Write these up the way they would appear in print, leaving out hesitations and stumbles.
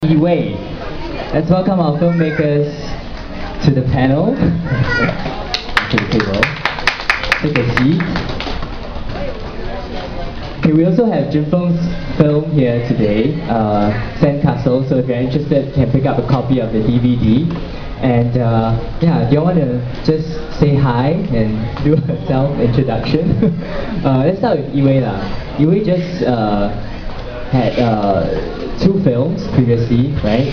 Yee Wei. Let's welcome our filmmakers to the panel, to the table. Take a seat. Okay, we also have Junfeng's film here today, Sandcastle. So if you're interested, you can pick up a copy of the DVD. And yeah, do you want to just say hi and do a self-introduction? Let's start with Yee Wei lah. Yee Wei just had 2 films previously, right?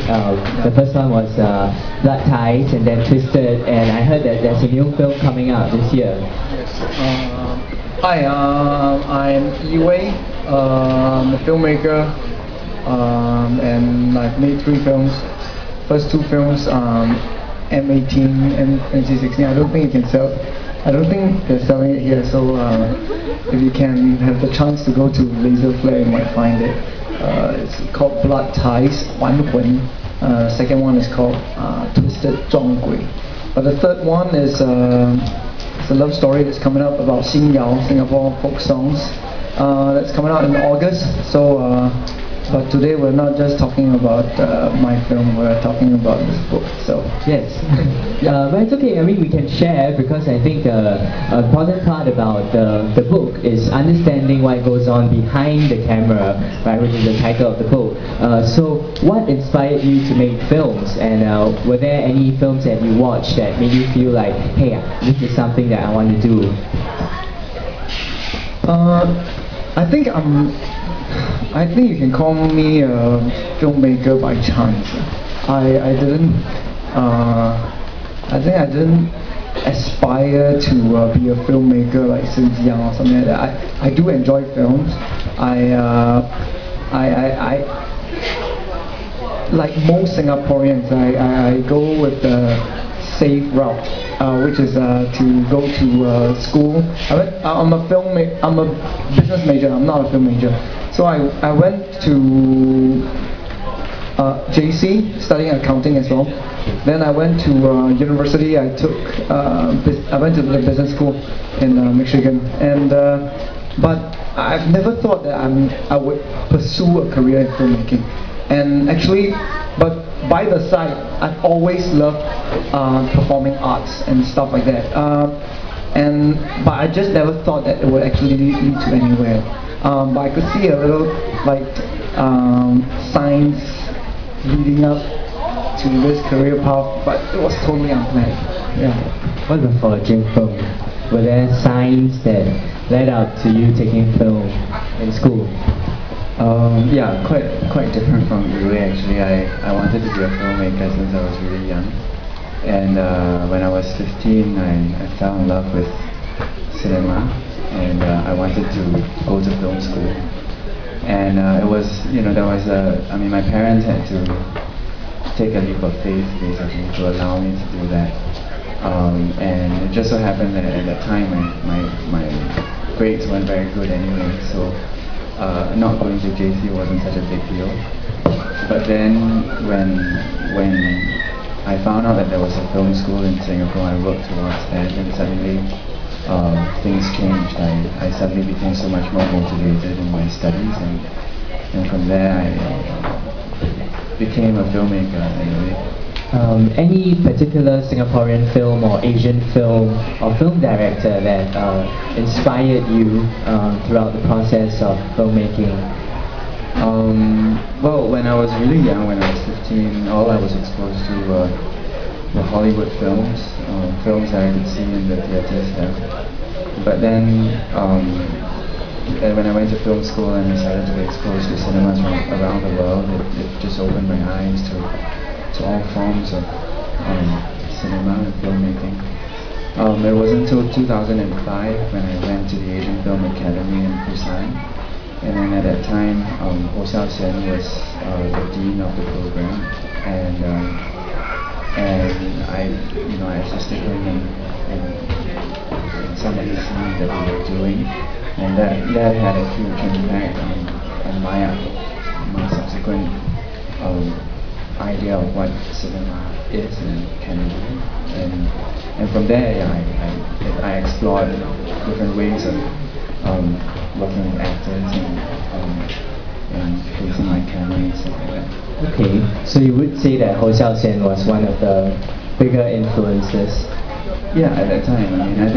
The first one was Blood Ties and then Twisted, and I heard that there's a new film coming out this year. Yes. Hi, I'm Yee Wei, I'm a filmmaker, and I've made 3 films. First 2 films, M18 and NC16. I don't think you can sell. I don't think they're selling it here. So if you can have the chance to go to Laser Flare, you might find it. It's called Blood Ties, 还魂. Second one is called Twisted, 撞鬼. But the third one is it's a love story that's coming up about Xingyao, Singapore folk songs. That's coming out in August. So. But today we're not just talking about my film, we're talking about this book, so... Yes. But it's okay, I mean we can share, because I think the important part about the book is understanding what goes on behind the camera, right, which is the title of the book. So what inspired you to make films, and were there any films that you watched that made you feel like, hey, this is something that I want to do? I think you can call me a filmmaker by chance. I think I didn't aspire to be a filmmaker like since young or something like that. I do enjoy films. I like most Singaporeans, I go with the safe route, which is to go to school. I'm a business major. I'm not a film major. So I went to JC, studying accounting as well. Then I went to university. I went to the business school in Michigan. And but I've never thought that I would pursue a career in filmmaking. And actually, but by the side, I've always loved performing arts and stuff like that. But I just never thought that it would actually lead to anywhere. But I could see a little like signs leading up to this career path, but it was totally unplanned. Yeah. What about for Junfeng? Were there signs that led up to you taking film in school? Yeah, quite different from Yee Wei actually. I wanted to be a filmmaker since I was really young. And when I was 15, I fell in love with cinema, and I wanted to go to film school. And it was, I mean, my parents had to take a leap of faith basically to allow me to do that. And it just so happened that at that time my grades weren't very good anyway, so not going to JC wasn't such a big deal. But then when I found out that there was a film school in Singapore, I worked towards that, and suddenly things changed. I suddenly became so much more motivated in my studies, and from there I became a filmmaker anyway. Any particular Singaporean film or Asian film or film director that inspired you throughout the process of filmmaking? Well, when I was really young, when I was 15, all I was exposed to were Hollywood films, films that I could see in the theatres there. But then, when I went to film school and I started to be exposed to cinemas from around the world, it just opened my eyes to all forms of cinema and filmmaking. It was until 2005 when I went to the Asian Film Academy in Busan, and then at that time, Oh Xiao-hsien was the dean of the program, and I assisted him in some of the scenes that we were doing, and that had a huge impact on my subsequent idea of what cinema is and can do, and from there I explored different ways of working with actors and and facing my camera and stuff like that. Okay, so you would say that Ho Xiaoxian was one of the bigger influences? Yeah, at that time. I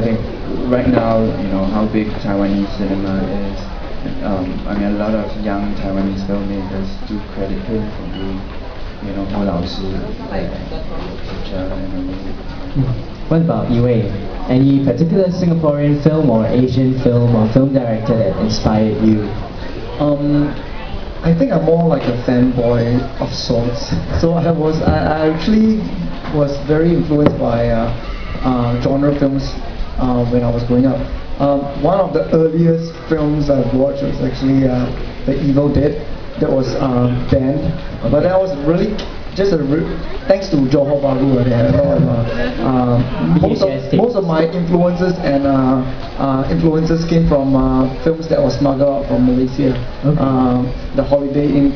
think right now, how big Taiwanese cinema is. A lot of young Taiwanese filmmakers do credit him for doing, Ho Lao Shi, picture and everything. What about Yee Wei? Any particular Singaporean film or Asian film or film director that inspired you? I think I'm more like a fanboy of sorts. So I actually was very influenced by genre films when I was growing up. One of the earliest films I've watched was actually The Evil Dead. That was banned, but that was really just thanks to Johor Bahru. They had a lot of most of my influences and influences came from films that were smuggled out from Malaysia. The Holiday Inn.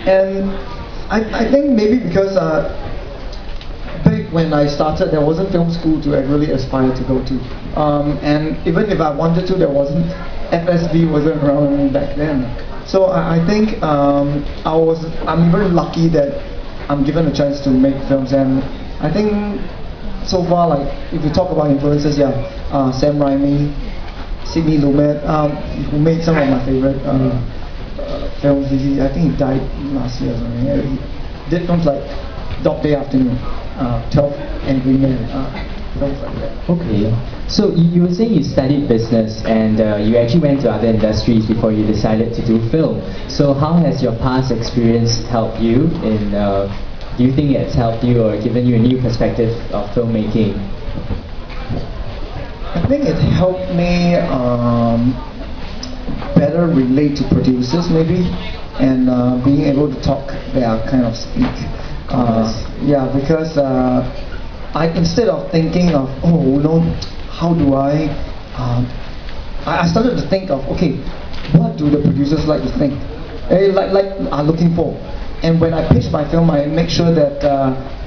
And I think maybe because back when I started, there wasn't film school to really aspire to go to, and even if I wanted to, there wasn't. FSB wasn't around back then. So I think I'm very lucky that I'm given a chance to make films, and I think so far, like if you talk about influences, Sam Raimi, Sidney Lumet, who made some of my favorite films. I think he died last year or something. He did films like Dog Day Afternoon, 12 Angry Men, films like that. Okay, so you were saying you studied business and you actually went to other industries before you decided to do film. So how has your past experience helped you in, do you think it's helped you or given you a new perspective of filmmaking? I think it helped me better relate to producers maybe, and being able to talk their kind of speak. Because instead of thinking of how do I started to think of, okay, what do the producers like to think, are looking for, and when I pitch my film, I make sure that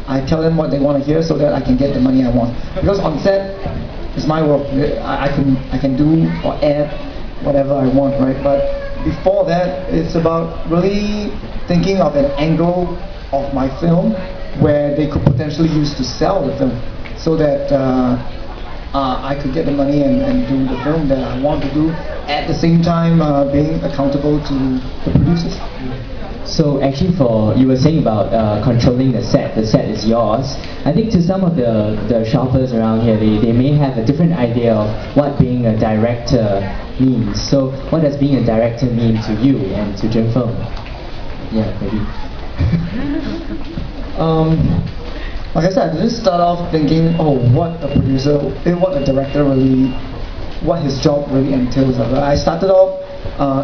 I tell them what they want to hear so that I can get the money I want. Because on set, it's my work. I can do or add whatever I want, right? But before that, it's about really thinking of an angle of my film where they could potentially use to sell the film, so that I could get the money and do the film that I want to do, at the same time being accountable to the producers. So actually you were saying about controlling the set is yours. I think to some of the shoppers around here, they may have a different idea of what being a director means. So what does being a director mean to you and to Junfeng? Yeah, maybe. Like I said, I didn't start off thinking, what a director really, what his job really entails. I started off,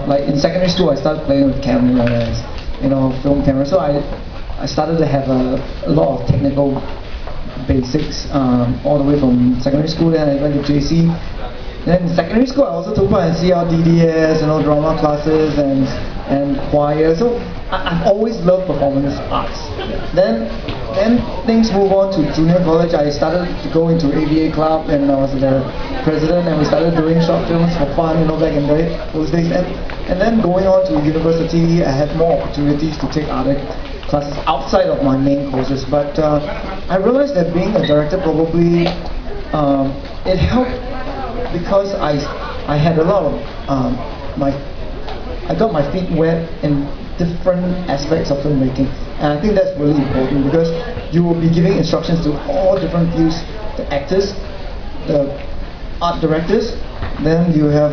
like in secondary school, I started playing with cameras, film cameras. So I started to have a lot of technical basics all the way from secondary school. Then I went to JC. Then in secondary school, I also took part in CLDDS, drama classes and choir. So I've always loved performance arts. Then things move on to junior college. I started to go into AVA club, and I was the president, and we started doing short films for fun, back in those days. And then going on to university, I had more opportunities to take other classes outside of my main courses. But I realized that being a director probably it helped, because I had a lot of I got my feet wet in different aspects of filmmaking, and I think that's really important, because you will be giving instructions to all different views, the actors, the art directors, then you have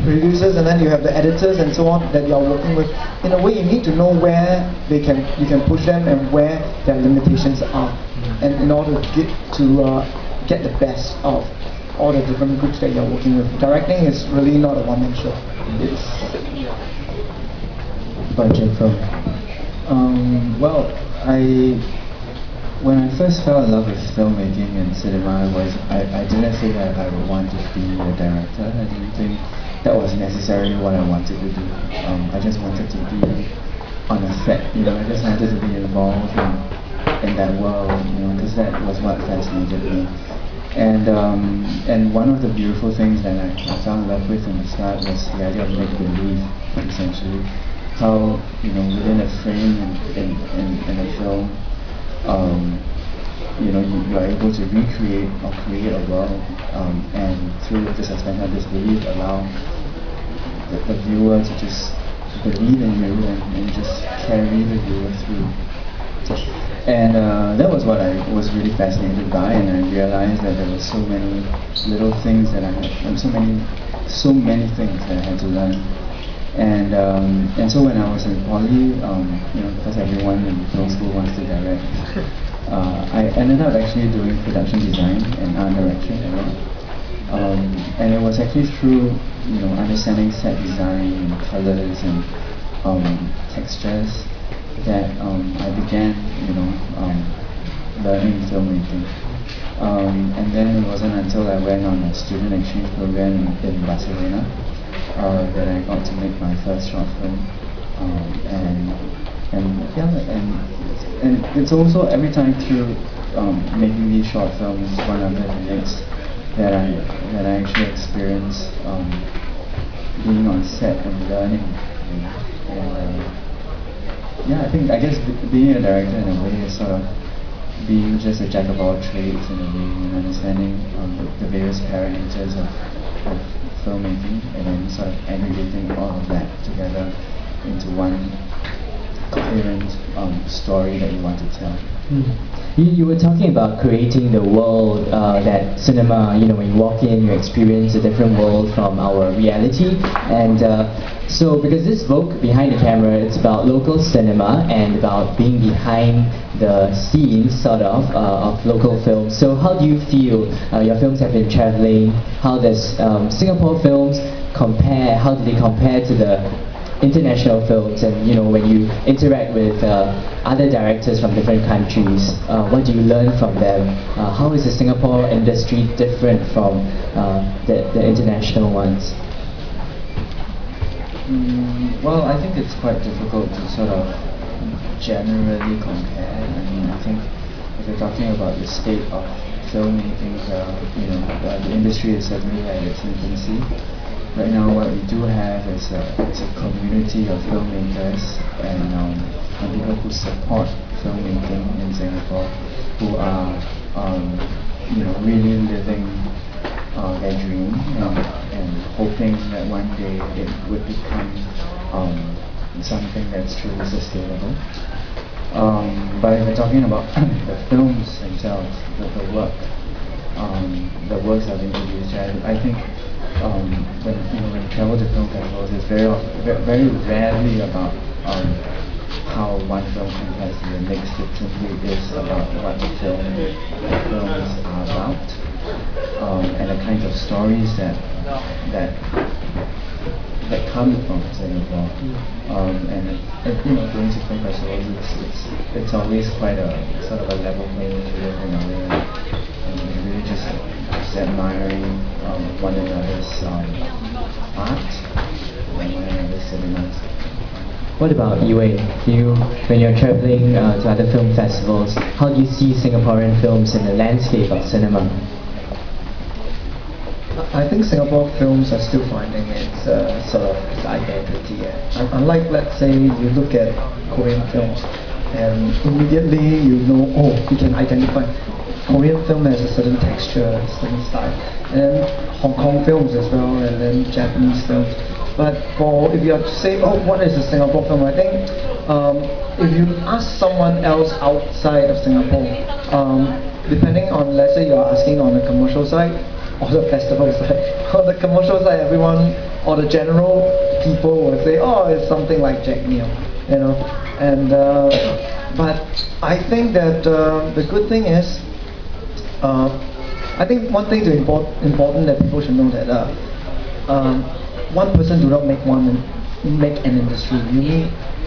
producers, and then you have the editors and so on that you are working with. In a way, you need to know where you can push them and where their limitations are, and in order to get the best of all the different groups that you're working with. Directing is really not a one-man show. Well, when I first fell in love with filmmaking and cinema, I didn't think that I would want to be a director. I didn't think that was necessarily what I wanted to do. I just wanted to be on a set. I just wanted to be involved in that world. Because that was what fascinated me. And one of the beautiful things that I fell in love with in the start was the idea of make-believe, essentially. How, within a frame in a film, you are able to recreate or create a world, and through the suspension of disbelief, allow the viewer to just believe in you and just carry the viewer through. And that was what I was really fascinated by, and I realized that there were so many little things that I had, and so many things that I had to learn. And so when I was in poly, because everyone in film school wants to direct, I ended up actually doing production design and art direction as well. And it was actually through understanding set design and colors and textures that I began learning filmmaking. And then it wasn't until I went on a student exchange program in Barcelona that I got to make my first short film. And it's also every time through making these short films, one after the next, that I actually experience being on set and learning. I guess being a director in a way is sort of being just a jack of all trades in a way, and understanding the various parameters of filmmaking, and then sort of aggregating all of that together into one coherent story that you want to tell. You were talking about creating the world that cinema, when you walk in, you experience a different world from our reality. And so because this book, Behind the Camera, it's about local cinema and about being behind the scenes, sort of local films. So how do you feel your films have been traveling? How does Singapore films compare? How do they compare to the international films? And when you interact with other directors from different countries, what do you learn from them? How is the Singapore industry different from the international ones? Well, I think it's quite difficult to sort of generally compare. I think if you're talking about the state of filmmaking, the industry is certainly at its infancy. Right now, what we do have is a community of filmmakers and people who support filmmaking in Singapore, who are really living their dream and hoping that one day it would become something that's truly sustainable. But if we're talking about the films themselves, the works that have been produced, I think when you travel to film festivals, it's very rarely about how one film compares to the next. It simply is about what the films are about, and the kinds of stories that come from Singapore. And going to film festivals, it's always quite a sort of a level playing field in a way, and really just admiring one another's art and one another's cinemas. What about Yee Wei? When you're traveling to other film festivals, how do you see Singaporean films in the landscape of cinema? I think Singapore films are still finding its sort of its identity. Unlike, let's say, you look at Korean films, and immediately you can identify Korean film has a certain texture, a certain style, and Hong Kong films as well, and then Japanese films. But if you are to say, what is a Singapore film? I think if you ask someone else outside of Singapore, depending on, let's say you're asking on the commercial side or the festival side. On the commercial side, everyone or the general people will say, it's something like Jack Neo, And but I think that the good thing is, I think one thing important that people should know that one person do not make an industry. You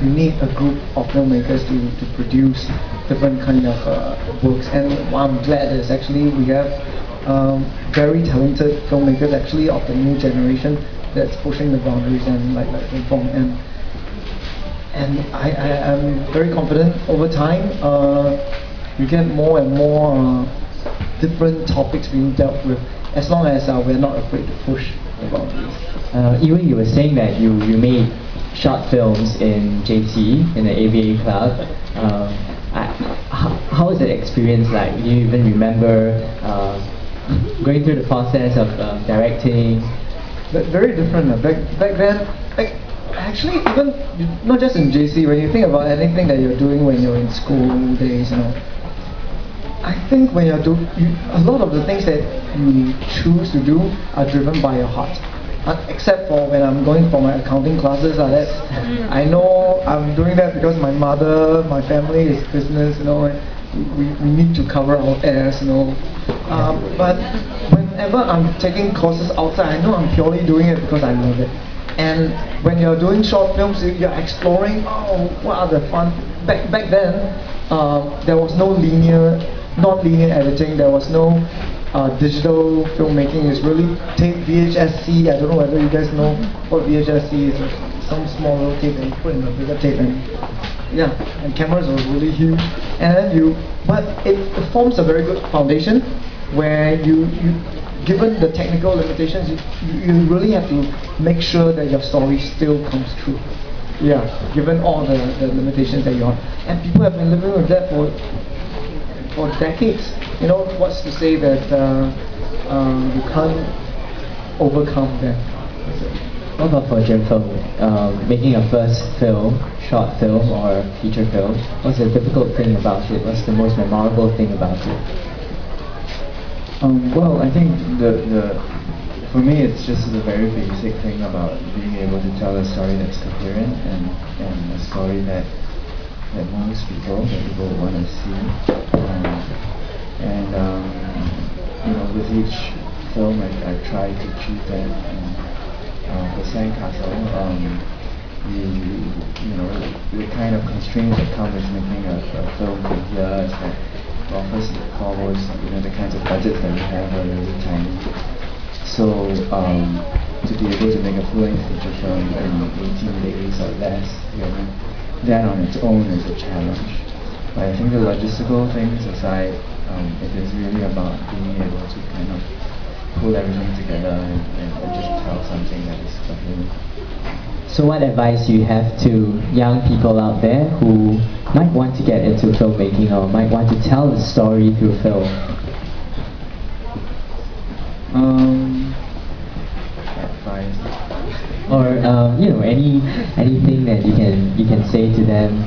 need a group of filmmakers to produce different kind of works. And I'm glad is actually we have very talented filmmakers actually of the new generation that's pushing the boundaries, and like Junfeng, and I'm very confident over time you get more and more different topics being dealt with, as long as we're not afraid to push the boundaries. Yee Wei, you were saying that you made short films in JC, in the AVA club. How was that experience like? Do you even remember going through the process of directing? But very different. Back then, actually, even not just in JC, when you think about anything that you're doing when you're in school days, I think when you're doing, a lot of the things that you choose to do are driven by your heart. Except for when I'm going for my accounting classes, I know I'm doing that because my mother, my family is business, we need to cover our ass, but whenever I'm taking courses outside, I know I'm purely doing it because I love it. And when you're doing short films, you're exploring, what are the fun. Back then, there was no non-linear editing, there was no digital filmmaking. It's really tape, VHS-C. I don't know whether you guys know what VHS-C is. Some small little tape and you put in a bigger tape, and cameras were really huge. And then but it forms a very good foundation where given the technical limitations, you really have to make sure that your story still comes true. Given all the limitations that you have. And people have been living with that for decades. What's to say that you can't overcome that? What about for Junfeng, making a first film, short film or feature film? What's the difficult thing about it? What's the most memorable thing about it? Well, I think for me it's just the very basic thing about being able to tell a story that's coherent and a story that moves people, that people want to see. With each film I try to achieve that. For Sandcastle, the kind of constraints that come with making a film from here is that, well, first and foremost, the kinds of budgets that we have are really tiny. So to be able to make a full-length feature film in 18 days or less, that on its own is a challenge. But I think the logistical things aside, it is really about being able to kind of pull everything together and just tell something that is coherent. So what advice do you have to young people out there who might want to get into filmmaking or might want to tell a story through film? Advice. Or anything that you can say to them.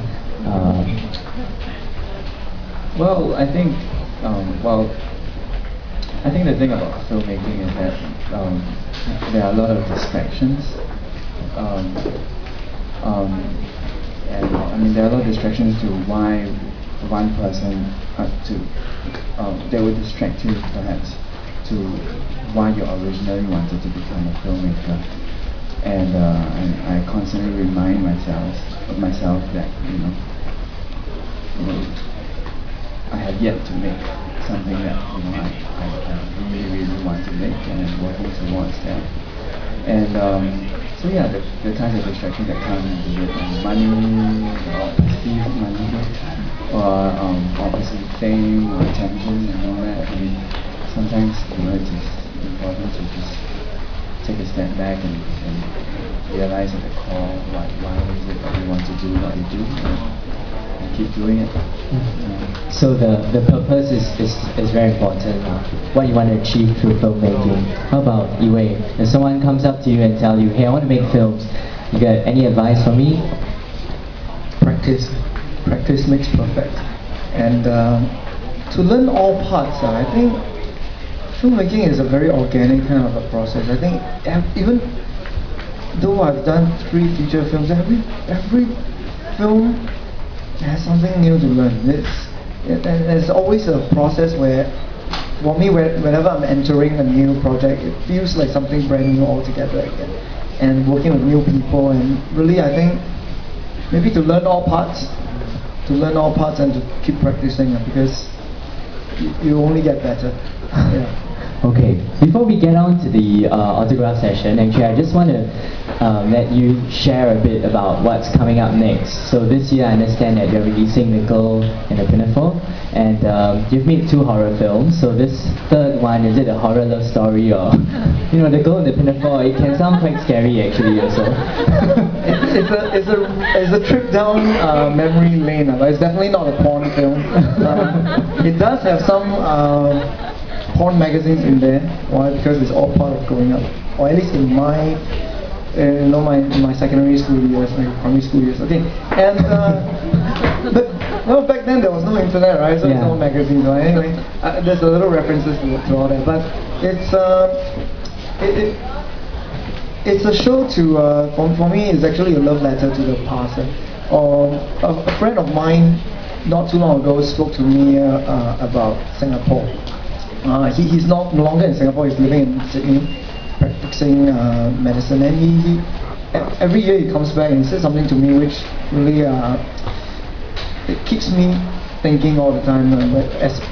Well, I think the thing about filmmaking is that there are a lot of distractions, and there are a lot of distractions to why one person they will distract you perhaps to why you originally wanted to become a filmmaker, and I constantly remind myself that I have yet to make something that I really want to make, and I'm working towards that. And the kinds of distractions that come with money, or perceived money, or obviously fame or attention and all that. Sometimes it's just important to just take a step back and realize at the core why is it that we want to do what we do. And keep doing it. So the purpose is very important. What you want to achieve through filmmaking. How about Yee Wei? If someone comes up to you and tell you, "Hey, I want to make films," you got any advice for me? Practice makes perfect. And to learn all parts, I think filmmaking is a very organic kind of a process. I think even though I've done 3 feature films, every film has something new to learn. There's always a process where, for me, whenever I'm entering a new project, it feels like something brand new altogether again. And working with new people, and really I think maybe to learn all parts and to keep practicing, because you only get better. Okay, before we get on to the autograph session, actually I just want to let you share a bit about what's coming up next. So this year I understand that you're releasing The Girl in the Pinafore, and you've made 2 horror films. So this third one, is it a horror love story, or you know, The Girl in the Pinafore? It can sound quite scary actually also. It's a trip down memory lane, but it's definitely not a porn film. It does have some porn magazines in there. Why? Because it's all part of growing up, or at least in my my secondary school years, my primary school years. Okay, and well, back then there was no internet, right? So there's no magazines. Right? Anyway, there's a little references to all that, but it's a show to for me. It's actually a love letter to the past. A friend of mine not too long ago spoke to me about Singapore. He's no longer in Singapore. He's living in Sydney, practicing medicine, and he every year he comes back and he says something to me which really it keeps me thinking all the time,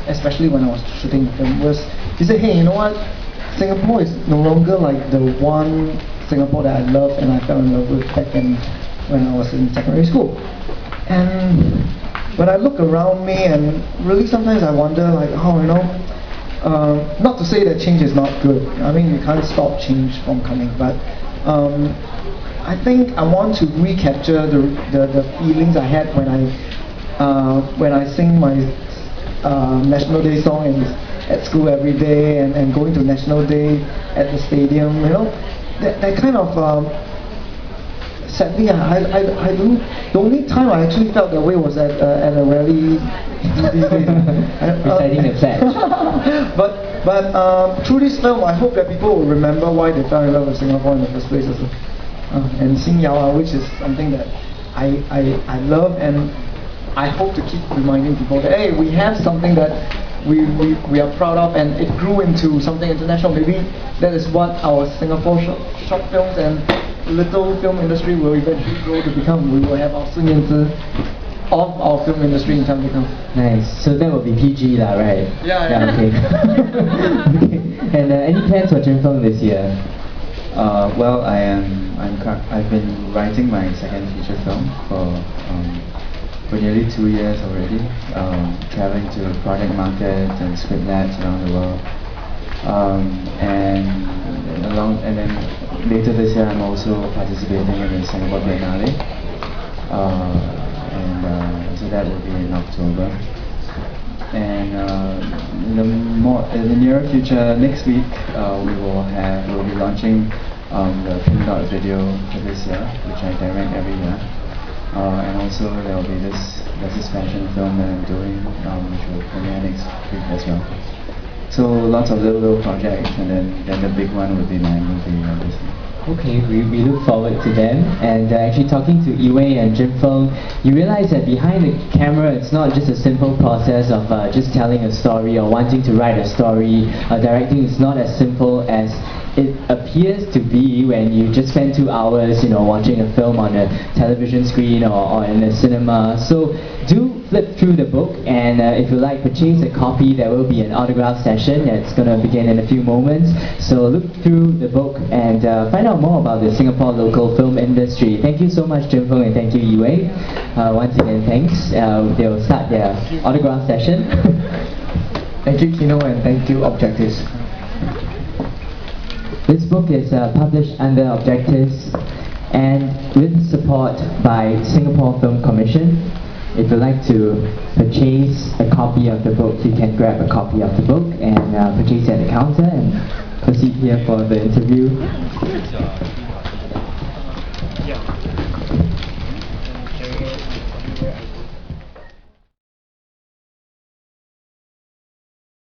especially when I was shooting the film. He said, hey, you know what, Singapore is no longer like the one Singapore that I love and I fell in love with back when I was in secondary school. And when I look around me, and really sometimes I wonder, like, oh, you know, not to say that change is not good. I mean, you can't stop change from coming, but I think I want to recapture the feelings I had when I sing my National Day song at school every day, and going to National Day at the stadium. You know, that kind of. Sadly, I don't. The only time I actually felt that way was at a rally. Reciting the pledge. But through this film, I hope that people will remember why they fell in love with Singapore in the first place. And Sing Yao, which is something that I love, and I hope to keep reminding people that, hey, we have something that we are proud of, and it grew into something international. Maybe that is what our Singapore short films and little film industry will eventually grow to become. We will have our Sun Yanzi of our film industry in time to come. Nice. So that will be PG lah, right? Yeah. Okay. Okay. And any plans for Junfeng this year? Well, I've been writing my second feature film for nearly 2 years already, traveling to project markets and script labs around the world. And then later this year I'm also participating in the Singapore Biennale, and so that will be in October. And in the near future, next week we'll be launching the film video for this year, which I direct every year. And also there's this fashion film that I'm doing, which will premiere next week as well. So lots of little projects, and then the big one would be my movie, obviously. Okay, we look forward to them. And actually talking to Yee Wei and Junfeng, you realize that behind the camera it's not just a simple process of just telling a story or wanting to write a story. Directing is not as simple as it appears to be when you just spend 2 hours, you know, watching a film on a television screen or in a cinema. So do flip through the book, and if you like, purchase a copy. There will be an autograph session that's going to begin in a few moments. So look through the book and find out more about the Singapore local film industry. Thank you so much, Junfeng, and thank you, Yee Wei. Once again, thanks. They'll start their autograph session. Thank you, Kino, and thank you, Objectives. This book is published under Objectives and with support by Singapore Film Commission. If you'd like to purchase a copy of the book, you can grab a copy of the book and purchase it at the counter and proceed here for the interview.